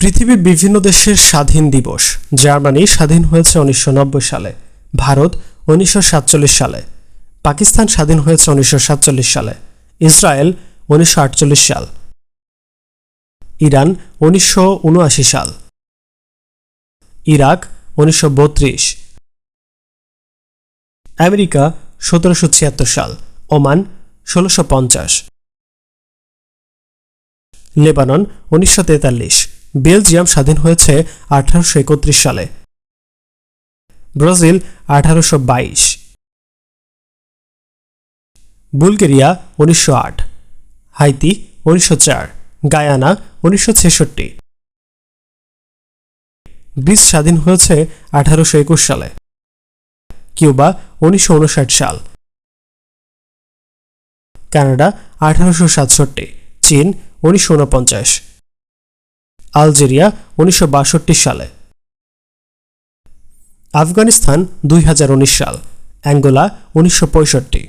পৃথিবীর বিভিন্ন দেশের স্বাধীন দিবস। জার্মানি স্বাধীন হয়েছে 1990 সালে, ভারত 1947 সালে, পাকিস্তান স্বাধীন হয়েছে 1947 সালে, ইসরায়েল 1948 সাল, ইরান 1979 সাল, ইরাক 1932, আমেরিকা 1776 সাল, ওমান 1650, লেবানন 1943, বেলজিয়াম স্বাধীন হয়েছে 1831 সালে, Brazil 1822, Bulgaria 1908, Haiti 1904, Guyana 1966, Greece স্বাধীন হয়েছে 1821 সালে, কিউবা 1959 সাল, কানাডা 1867, চীন 1949, আলজেরিয়া 1962 সালে, আফগানিস্তান 2019 সাল, অ্যাঙ্গোলা 1965।